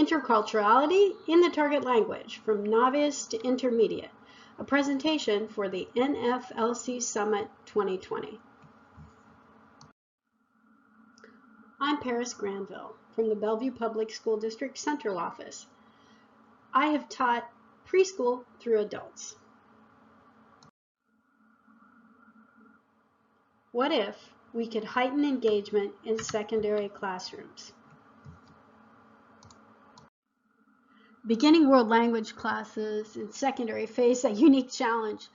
Interculturality in the Target Language, from Novice to Intermediate, a presentation for the NFLC Summit 2020. I'm Paris Granville from the Bellevue Public School District Central Office. I have taught preschool through adults. What if we could heighten engagement in secondary classrooms? Beginning world language classes in secondary face a unique challenge.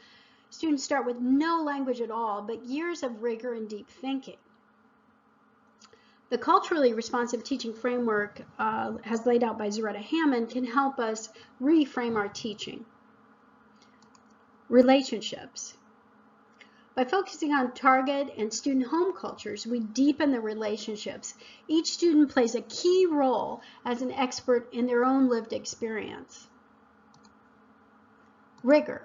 Students start with no language at all, but years of rigor and deep thinking. The culturally responsive teaching framework as laid out by Zaretta Hammond can help us reframe our teaching. Relationships. By focusing on target and student home cultures, we deepen the relationships. Each student plays a key role as an expert in their own lived experience. Rigor.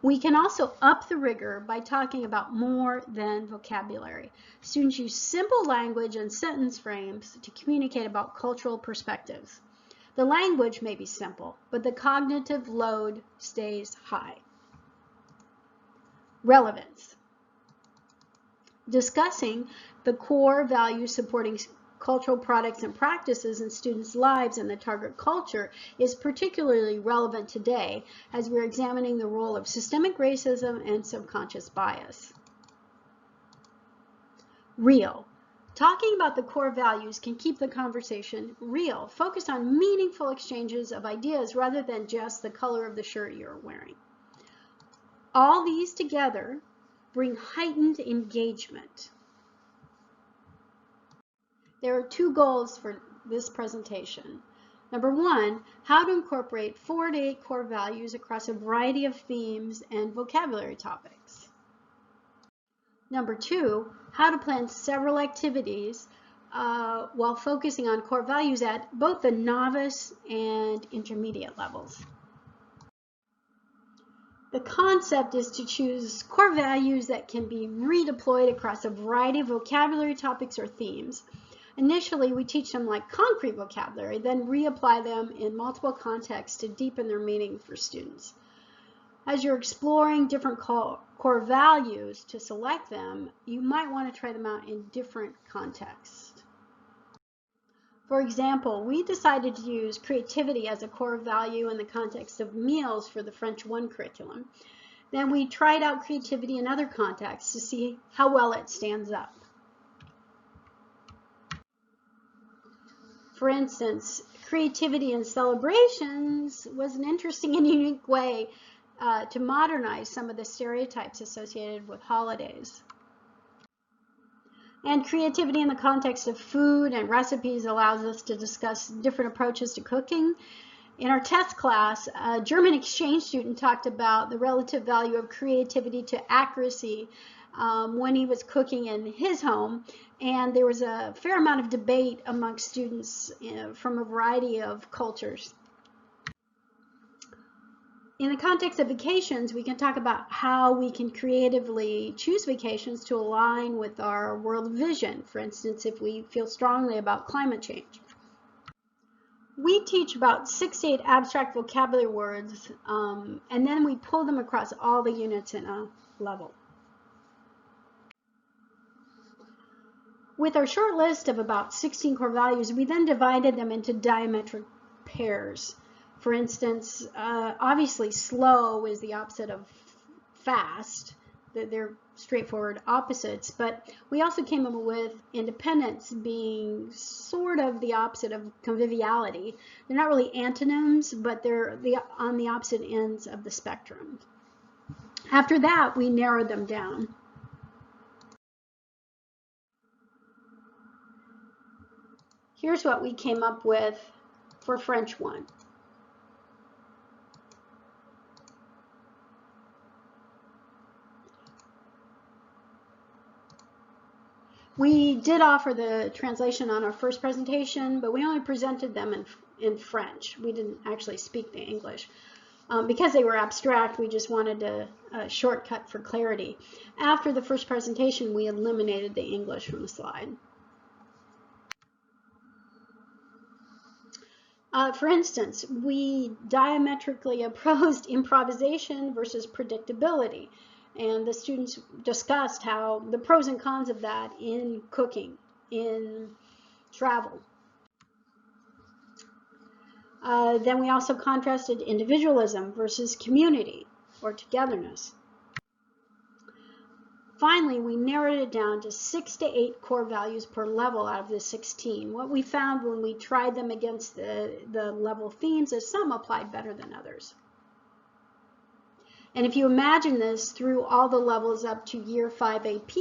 We can also up the rigor by talking about more than vocabulary. Students use simple language and sentence frames to communicate about cultural perspectives. The language may be simple, but the cognitive load stays high. Relevance. Discussing the core values supporting cultural products and practices in students' lives in the target culture is particularly relevant today as we're examining the role of systemic racism and subconscious bias. Real. Talking about the core values can keep the conversation real. Focus on meaningful exchanges of ideas rather than just the color of the shirt you're wearing. All these together bring heightened engagement. There are two goals for this presentation. Number one, how to incorporate 4 to 8 core values across a variety of themes and vocabulary topics. Number two, how to plan several activities while focusing on core values at both the novice and intermediate levels. The concept is to choose core values that can be redeployed across a variety of vocabulary topics or themes. Initially, we teach them like concrete vocabulary, then reapply them in multiple contexts to deepen their meaning for students. As you're exploring different core values to select them, you might want to try them out in different contexts. For example, we decided to use creativity as a core value in the context of meals for the French 1 curriculum. Then we tried out creativity in other contexts to see how well it stands up. For instance, creativity in celebrations was an interesting and unique way to modernize some of the stereotypes associated with holidays. And creativity in the context of food and recipes allows us to discuss different approaches to cooking. In our test class, a German exchange student talked about the relative value of creativity to accuracy when he was cooking in his home, and there was a fair amount of debate amongst students from a variety of cultures. In the context of vacations, we can talk about how we can creatively choose vacations to align with our world vision. For instance, if we feel strongly about climate change. We teach about 6 to 8 abstract vocabulary words, and then we pull them across all the units in a level. With our short list of about 16 core values, we then divided them into diametric pairs. For instance, obviously slow is the opposite of fast. They're straightforward opposites, but we also came up with independence being sort of the opposite of conviviality. They're not really antonyms, but they're on the opposite ends of the spectrum. After that, we narrowed them down. Here's what we came up with for French 1. We did offer the translation on our first presentation, but we only presented them in French. We didn't actually speak the English. Because they were abstract, we just wanted a shortcut for clarity. After the first presentation, we eliminated the English from the slide. For instance, we diametrically opposed improvisation versus predictability, and the students discussed how the pros and cons of that in cooking, in travel. Then we also contrasted individualism versus community or togetherness. Finally, we narrowed it down to 6 to 8 core values per level out of the 16. What we found when we tried them against the level themes is some applied better than others. And if you imagine this through all the levels up to year 5 AP,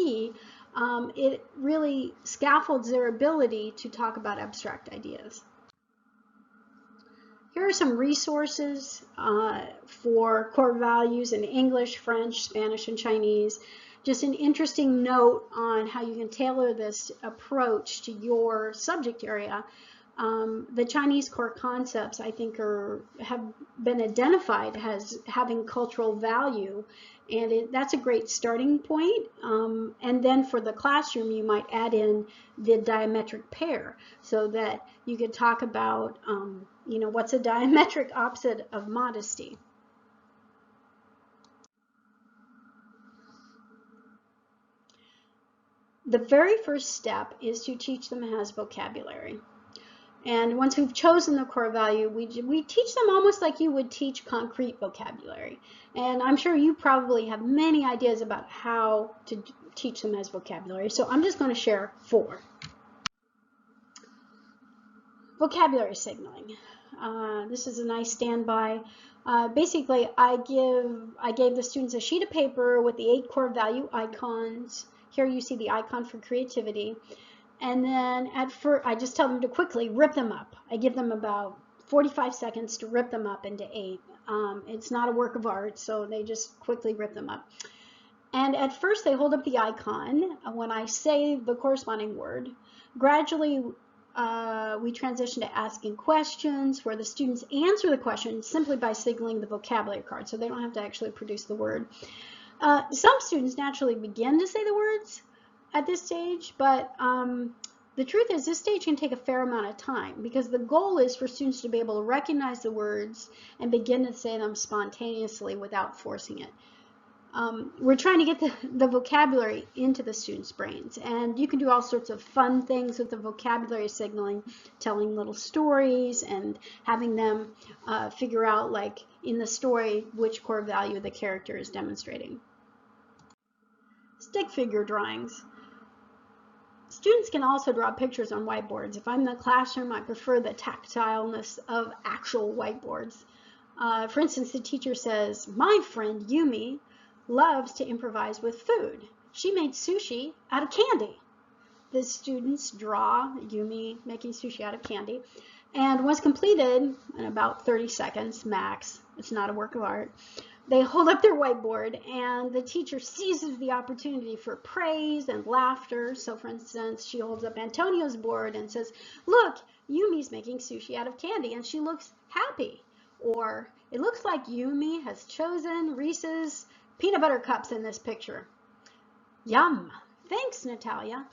it really scaffolds their ability to talk about abstract ideas. Here are some resources for core values in English, French, Spanish, and Chinese. Just an interesting note on how you can tailor this approach to your subject area. The Chinese core concepts, I think, have been identified as having cultural value, and that's a great starting point. And then for the classroom, you might add in the diametric pair so that you could talk about, what's a diametric opposite of modesty. The very first step is to teach them as vocabulary. And once we've chosen the core value, we teach them almost like you would teach concrete vocabulary. And I'm sure you probably have many ideas about how to teach them as vocabulary. So I'm just going to share 4. Vocabulary signaling. This is a nice standby. Basically, I gave the students a sheet of paper with the 8 core value icons. Here you see the icon for creativity. And then at first, I just tell them to quickly rip them up. I give them about 45 seconds to rip them up into 8. It's not a work of art, so they just quickly rip them up. And at first, they hold up the icon when I say the corresponding word. Gradually, we transition to asking questions where the students answer the question simply by signaling the vocabulary card, so they don't have to actually produce the word. Some students naturally begin to say the words at this stage, but the truth is this stage can take a fair amount of time because the goal is for students to be able to recognize the words and begin to say them spontaneously without forcing it. We're trying to get the vocabulary into the students' brains, and you can do all sorts of fun things with the vocabulary signaling, telling little stories and having them figure out, like in the story, which core value the character is demonstrating. Stick figure drawings. Students can also draw pictures on whiteboards. If I'm in the classroom, I prefer the tactileness of actual whiteboards. For instance, the teacher says, "My friend Yumi loves to improvise with food. She made sushi out of candy." The students draw Yumi making sushi out of candy, and once completed, in about 30 seconds max, it's not a work of art, they hold up their whiteboard and the teacher seizes the opportunity for praise and laughter. So for instance, she holds up Antonio's board and says, "Look, Yumi's making sushi out of candy and she looks happy." Or, "It looks like Yumi has chosen Reese's peanut butter cups in this picture." "Yum, thanks, Natalia."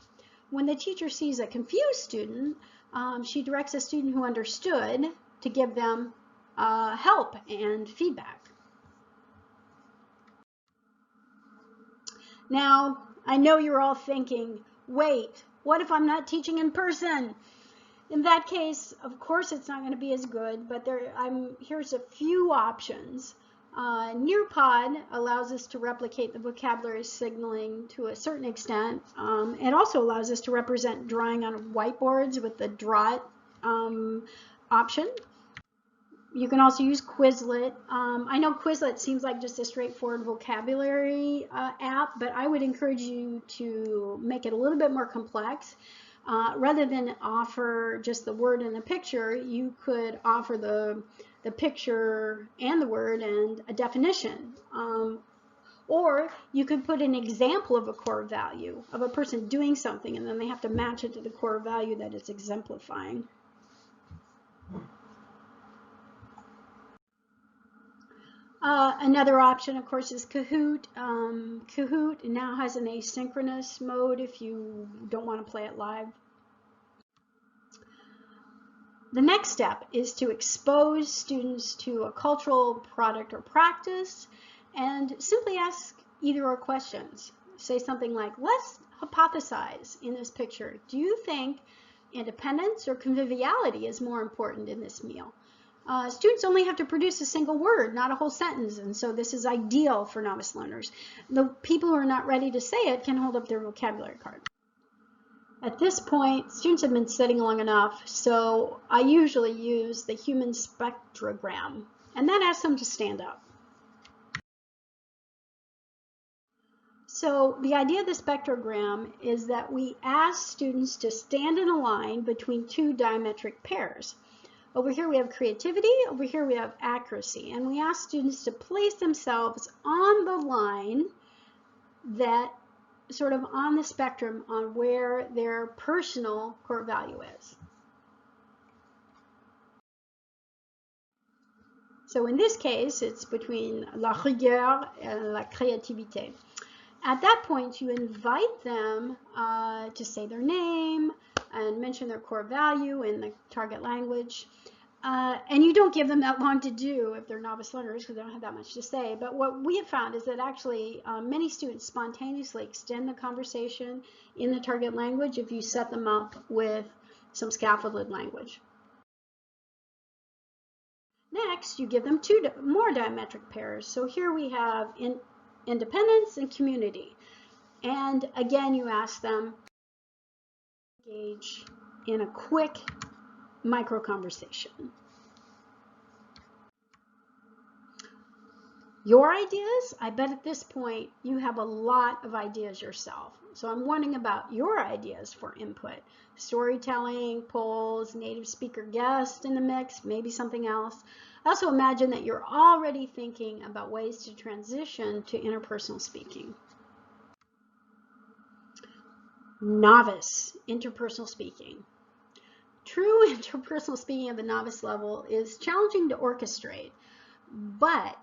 When the teacher sees a confused student, she directs a student who understood to give them help and feedback. Now, I know you're all thinking, wait, what if I'm not teaching in person? In that case, of course, it's not going to be as good, but here's a few options. Nearpod allows us to replicate the vocabulary signaling to a certain extent. It also allows us to represent drawing on whiteboards with the Draw It option. You can also use Quizlet. I know Quizlet seems like just a straightforward vocabulary app, but I would encourage you to make it a little bit more complex. Rather than offer just the word and a picture, you could offer the picture and the word and a definition. Or you could put an example of a core value of a person doing something, and then they have to match it to the core value that it's exemplifying. Another option, of course, is Kahoot. Kahoot now has an asynchronous mode if you don't want to play it live. The next step is to expose students to a cultural product or practice and simply ask either or questions. Say something like, let's hypothesize in this picture. Do you think independence or conviviality is more important in this meal? Students only have to produce a single word, not a whole sentence, and so this is ideal for novice learners. The people who are not ready to say it can hold up their vocabulary card. At this point, students have been sitting long enough, so I usually use the human spectrogram, and that asks them to stand up. So the idea of the spectrogram is that we ask students to stand in a line between two diametric pairs. Over here we have creativity, over here we have accuracy, and we ask students to place themselves on the line that sort of on the spectrum on where their personal core value is. So in this case, it's between la rigueur and la créativité. At that point, you invite them to say their name and mention their core value in the target language. And you don't give them that long to do if they're novice learners because they don't have that much to say. But what we have found is that actually many students spontaneously extend the conversation in the target language if you set them up with some scaffolded language. Next, you give them two more diametric pairs. So here we have independence and community. And again, you ask them to engage in a quick micro conversation. Your ideas, I bet at this point you have a lot of ideas yourself. So I'm wondering about your ideas for input. Storytelling, polls, native speaker guest in the mix, maybe something else. I also imagine that you're already thinking about ways to transition to interpersonal speaking. Novice, interpersonal speaking. True interpersonal speaking at the novice level is challenging to orchestrate, but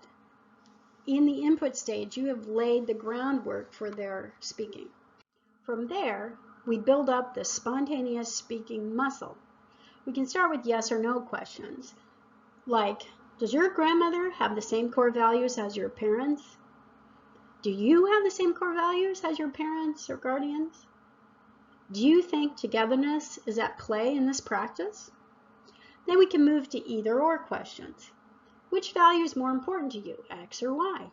in the input stage, you have laid the groundwork for their speaking. From there, we build up the spontaneous speaking muscle. We can start with yes or no questions, like, does your grandmother have the same core values as your parents? Do you have the same core values as your parents or guardians? Do you think togetherness is at play in this practice? Then we can move to either or questions. Which value is more important to you, X or Y?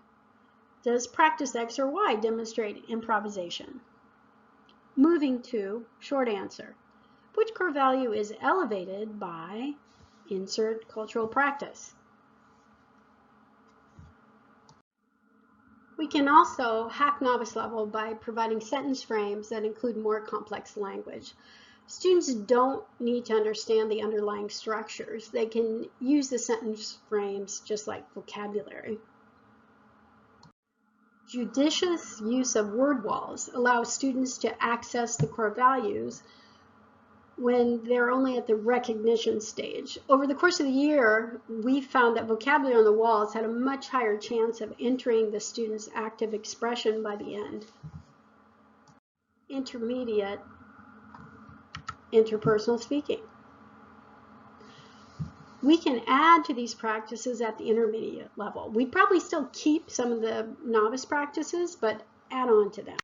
Does practice X or Y demonstrate improvisation? Moving to short answer. Which core value is elevated by insert cultural practice? We can also hack novice level by providing sentence frames that include more complex language. Students don't need to understand the underlying structures. They can use the sentence frames just like vocabulary. Judicious use of word walls allows students to access the core values when they're only at the recognition stage. Over the course of the year, we found that vocabulary on the walls had a much higher chance of entering the student's active expression by the end. Intermediate interpersonal speaking. We can add to these practices at the intermediate level. We'd probably still keep some of the novice practices, but add on to them.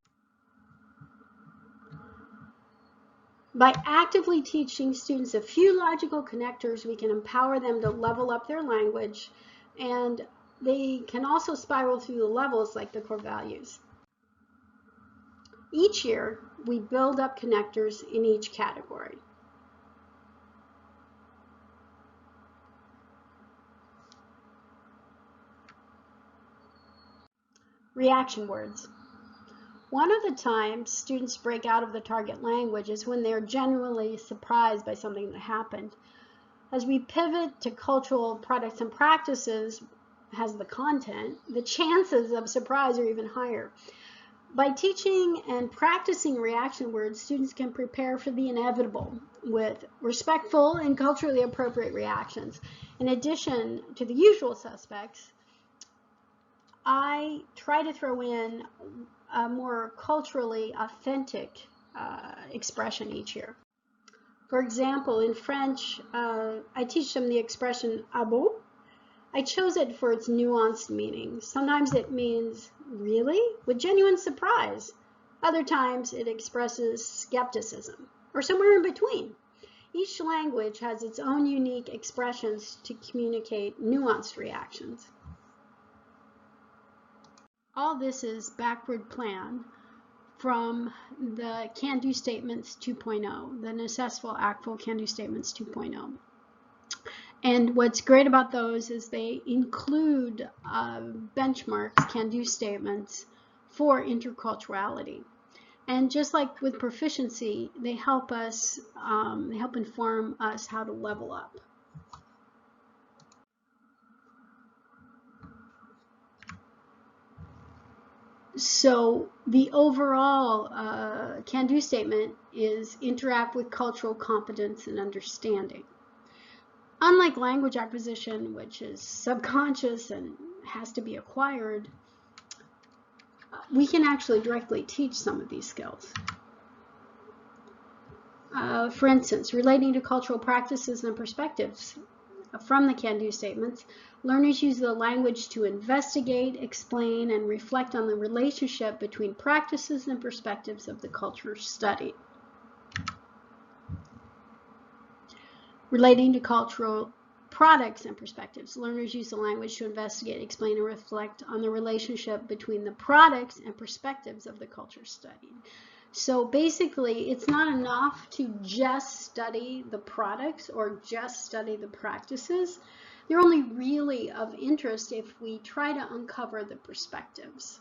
By actively teaching students a few logical connectors, we can empower them to level up their language, and they can also spiral through the levels like the core values. Each year, we build up connectors in each category. Reaction words. One of the times students break out of the target language is when they're genuinely surprised by something that happened. As we pivot to cultural products and practices as the content, the chances of surprise are even higher. By teaching and practicing reaction words, students can prepare for the inevitable with respectful and culturally appropriate reactions. In addition to the usual suspects, I try to throw in a more culturally authentic expression each year. For example, in French, I teach them the expression "ah bon?" I chose it for its nuanced meaning. Sometimes it means "really?" with genuine surprise. Other times it expresses skepticism, or somewhere in between. Each language has its own unique expressions to communicate nuanced reactions. All this is backward plan from the can-do statements 2.0, the necessful, actful, can-do statements 2.0. And what's great about those is they include benchmarks, can-do statements for interculturality. And just like with proficiency, they help us, they help inform us how to level up. So the overall can-do statement is interact with cultural competence and understanding. Unlike language acquisition, which is subconscious and has to be acquired, we can actually directly teach some of these skills. For instance, relating to cultural practices and perspectives from the can-do statements, learners use the language to investigate, explain, and reflect on the relationship between practices and perspectives of the culture studied. Relating to cultural products and perspectives, learners use the language to investigate, explain, and reflect on the relationship between the products and perspectives of the culture studied. So basically, it's not enough to just study the products or just study the practices. They're only really of interest if we try to uncover the perspectives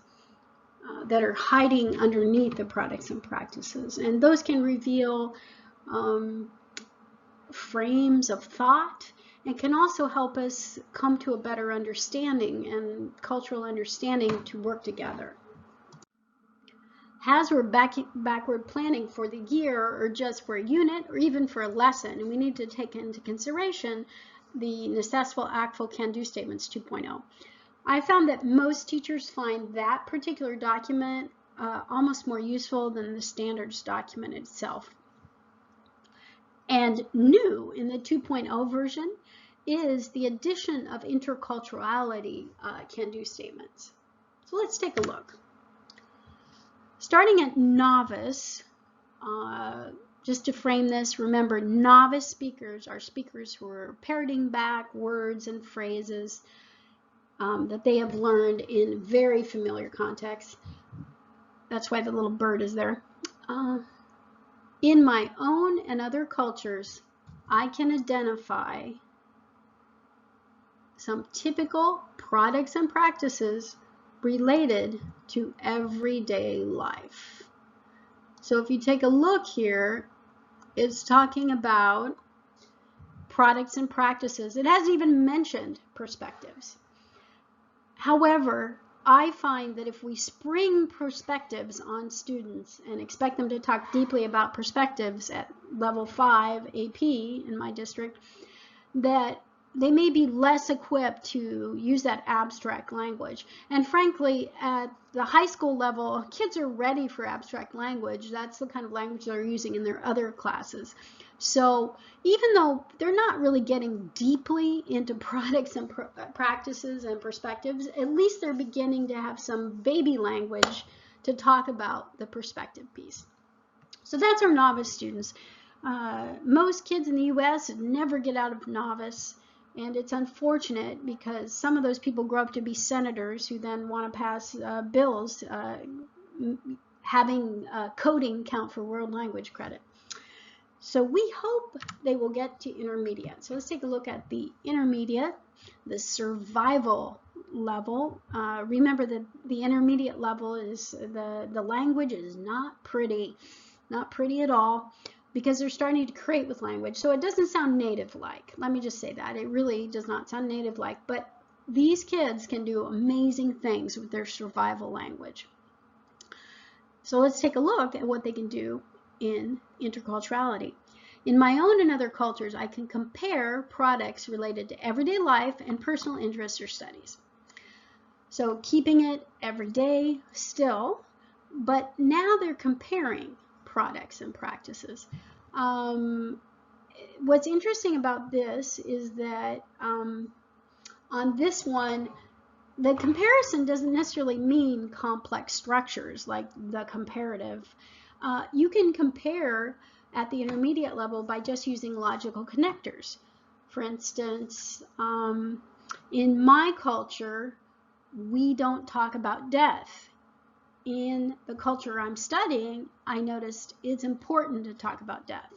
that are hiding underneath the products and practices. And those can reveal frames of thought and can also help us come to a better understanding and cultural understanding to work together. As we're backward planning for the year or just for a unit or even for a lesson, and we need to take into consideration the necessful, actful, can-do statements 2.0. I found that most teachers find that particular document almost more useful than the standards document itself. And new in the 2.0 version is the addition of interculturality can-do statements. So let's take a look. Starting at novice, just to frame this, remember novice speakers are speakers who are parroting back words and phrases that they have learned in very familiar contexts. That's why the little bird is there. In my own and other cultures, I can identify some typical products and practices related to everyday life. So if you take a look here, it's talking about products and practices. It hasn't even mentioned perspectives. However, I find that if we spring perspectives on students and expect them to talk deeply about perspectives at level 5 AP in my district, that they may be less equipped to use that abstract language. And frankly, at the high school level, kids are ready for abstract language. That's the kind of language they're using in their other classes. So even though they're not really getting deeply into products and practices and perspectives, at least they're beginning to have some baby language to talk about the perspective piece. So that's our novice students. Most kids in the US never get out of novice. And it's unfortunate because some of those people grow up to be senators who then want to pass bills having coding count for world language credit. So we hope they will get to intermediate. So let's take a look at the intermediate, the survival level. Remember that the intermediate level is the language is not pretty at all, because they're starting to create with language. So it doesn't sound native-like. Let me just say that. It really does not sound native-like, but these kids can do amazing things with their survival language. So let's take a look at what they can do in interculturality. In my own and other cultures, I can compare products related to everyday life and personal interests or studies. So keeping it everyday still, but now they're comparing products and practices. what's interesting about this is that on this one, the comparison doesn't necessarily mean complex structures like the comparative. You can compare at the intermediate level by just using logical connectors. For instance, in my culture, we don't talk about death. In the culture I'm studying, I noticed it's important to talk about death.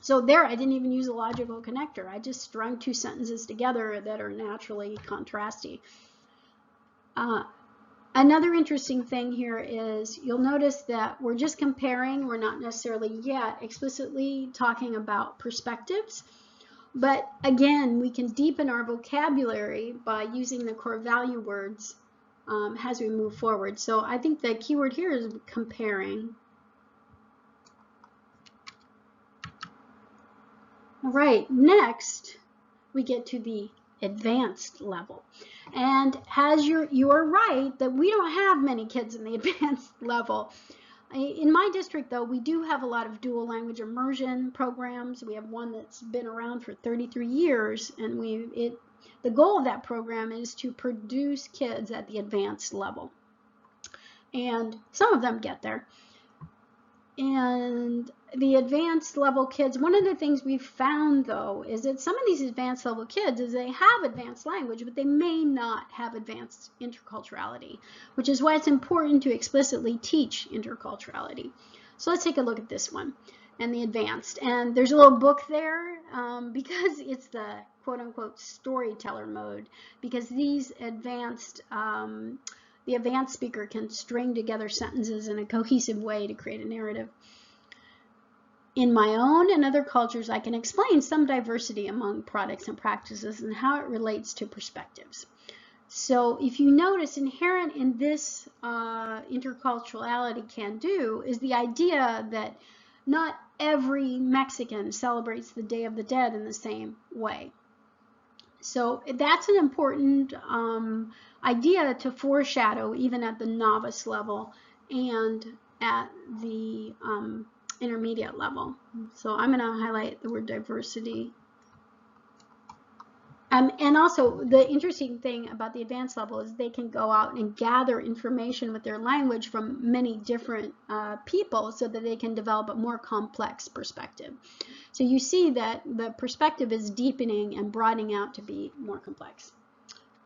So there, I didn't even use a logical connector. I just strung two sentences together that are naturally contrasty. Another interesting thing here is you'll notice that we're just comparing. We're not necessarily yet explicitly talking about perspectives. But again, we can deepen our vocabulary by using the core value words as we move forward. So I think the keyword here is comparing. All right, next we get to the advanced level. And as you are right that we don't have many kids in the advanced level. In my district, though, we do have a lot of dual language immersion programs. We have one that's been around for 33 years, and the goal of that program is to produce kids at the advanced level. And some of them get there. And the advanced level kids, one of the things we've found, though, is that some of these advanced level kids, is they have advanced language, but they may not have advanced interculturality, which is why it's important to explicitly teach interculturality. So let's take a look at this one and the advanced. And there's a little book there because it's the quote-unquote storyteller mode, because these advanced the advanced speaker can string together sentences in a cohesive way to create a narrative. In my own and other cultures, I can explain some diversity among products and practices and how it relates to perspectives. So if you notice, inherent in this interculturality can do is the idea that not every Mexican celebrates the Day of the Dead in the same way. So that's an important idea to foreshadow even at the novice level and at the intermediate level. So I'm going to highlight the word diversity. And also, the interesting thing about the advanced level is they can go out and gather information with their language from many different people so that they can develop a more complex perspective. So you see that the perspective is deepening and broadening out to be more complex.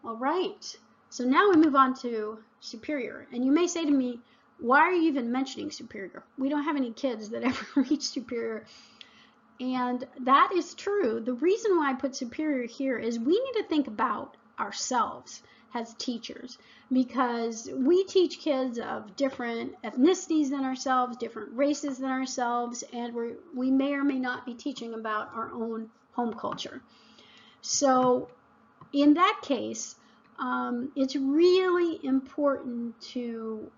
All right, so now we move on to superior. And you may say to me, why are you even mentioning superior? We don't have any kids that ever reach superior. And that is true. The reason why I put superior here is we need to think about ourselves as teachers, because we teach kids of different ethnicities than ourselves, different races than ourselves, and we may or may not be teaching about our own home culture. So in that case, it's really important to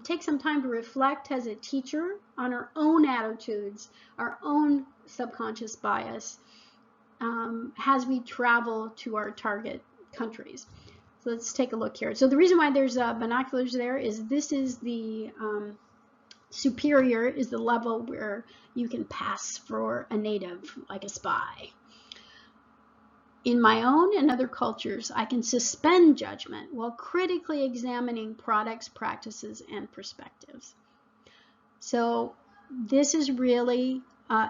take some time to reflect as a teacher on our own attitudes, our own subconscious bias as we travel to our target countries. So let's take a look here. So the reason why there's binoculars there is this is the superior is the level where you can pass for a native, like a spy. In my own and other cultures, I can suspend judgment while critically examining products, practices, and perspectives. So this is really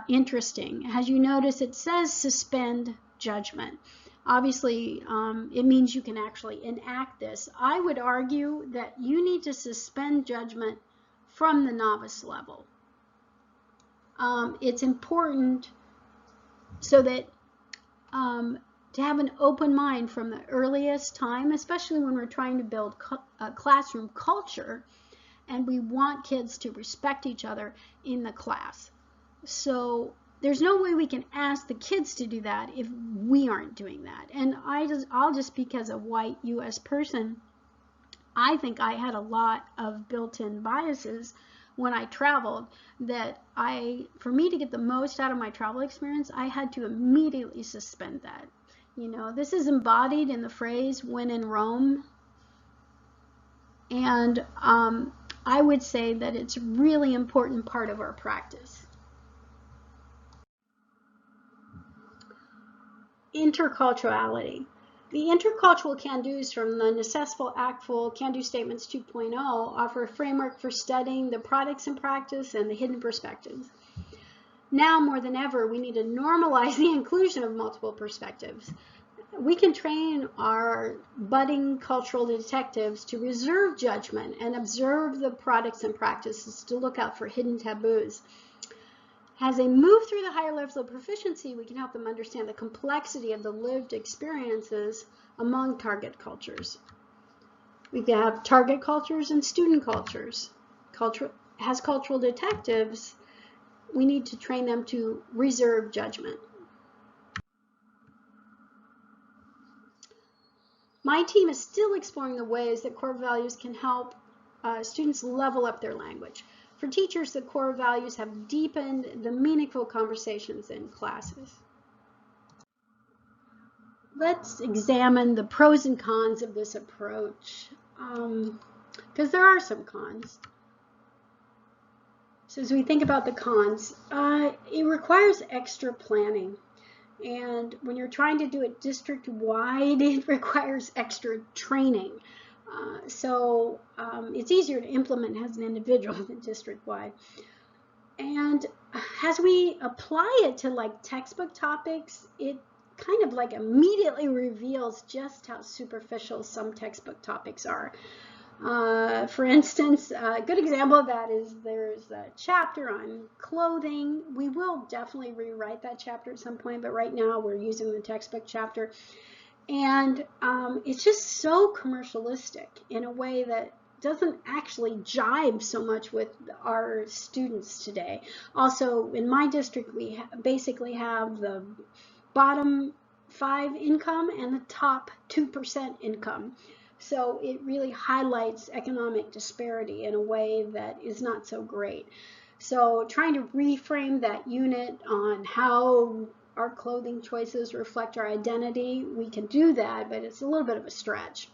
interesting. As you notice, it says suspend judgment. Obviously, it means you can actually enact this. I would argue that you need to suspend judgment from the novice level. It's important so that to have an open mind from the earliest time, especially when we're trying to build a classroom culture and we want kids to respect each other in the class. So there's no way we can ask the kids to do that if we aren't doing that. And I'll just speak as a white US person. I think I had a lot of built-in biases when I traveled that for me to get the most out of my travel experience, I had to immediately suspend that. You know, this is embodied in the phrase, when in Rome. And I would say that it's a really important part of our practice. interculturality. The intercultural can-dos from the Necessful, Actful, Can-Do Statements 2.0 offer a framework for studying the products and practice and the hidden perspectives. Now more than ever, we need to normalize the inclusion of multiple perspectives. We can train our budding cultural detectives to reserve judgment and observe the products and practices to look out for hidden taboos. As they move through the higher levels of proficiency, we can help them understand the complexity of the lived experiences among target cultures. We can have target cultures and student cultures. As cultural detectives, we need to train them to reserve judgment. My team is still exploring the ways that core values can help students level up their language. For teachers, the core values have deepened the meaningful conversations in classes. Let's examine the pros and cons of this approach, because there are some cons. So as we think about the cons, it requires extra planning. And when you're trying to do it district-wide, it requires extra training. So it's easier to implement as an individual than district-wide. And as we apply it to like textbook topics, it kind of like immediately reveals just how superficial some textbook topics are. For instance, a good example of that is there's a chapter on clothing. We will definitely rewrite that chapter at some point, but right now we're using the textbook chapter. And it's just so commercialistic in a way that doesn't actually jive so much with our students today. Also, in my district, we basically have the bottom 5 income and the top 2% income. So it really highlights economic disparity in a way that is not so great. So trying to reframe that unit on how our clothing choices reflect our identity, we can do that, but it's a little bit of a stretch.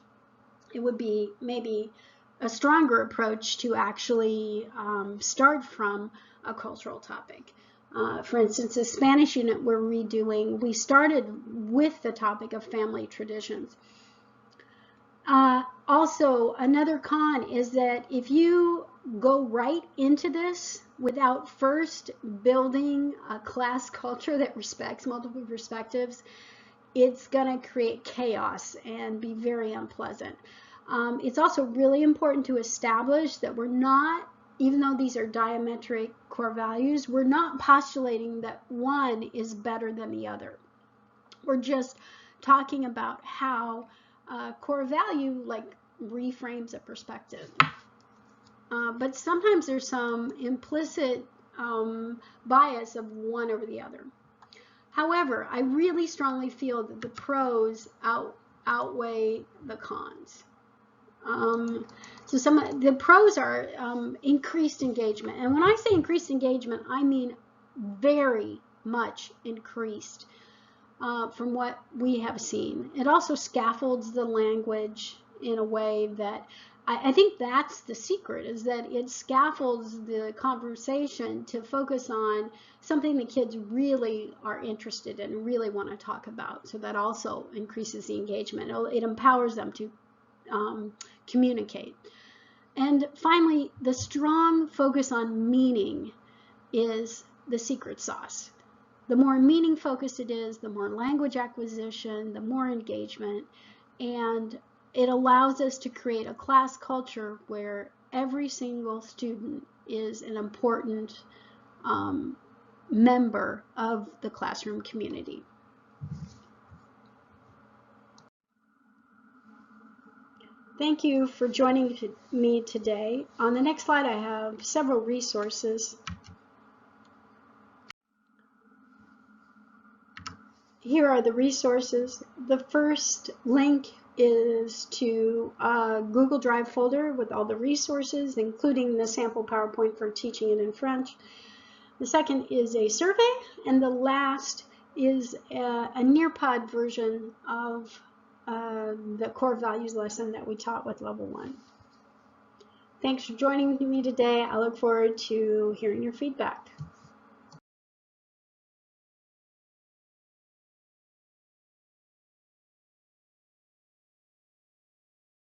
It would be maybe a stronger approach to actually start from a cultural topic. For instance, the Spanish unit we're redoing, we started with the topic of family traditions. Also, another con is that if you go right into this without first building a class culture that respects multiple perspectives, it's going to create chaos and be very unpleasant. It's also really important to establish that we're not, even though these are diametric core values, we're not postulating that one is better than the other. We're just talking about how core value like reframes a perspective. But sometimes there's some implicit bias of one over the other. However, I really strongly feel that the pros outweigh the cons. So the pros are increased engagement. And when I say increased engagement, I mean very much increased from what we have seen. It also scaffolds the language in a way that I think that's the secret, is that it scaffolds the conversation to focus on something the kids really are interested in and really want to talk about. So that also increases the engagement. It empowers them to communicate. And finally, the strong focus on meaning is the secret sauce. The more meaning focused it is, the more language acquisition, the more engagement, and it allows us to create a class culture where every single student is an important member of the classroom community. Thank you for joining me today. On the next slide, I have several resources. Here are the resources. The first link is to a Google Drive folder with all the resources, including the sample PowerPoint for teaching it in French. The second is a survey, and the last is a Nearpod version of the core values lesson that we taught with Level 1. Thanks for joining me today. I look forward to hearing your feedback.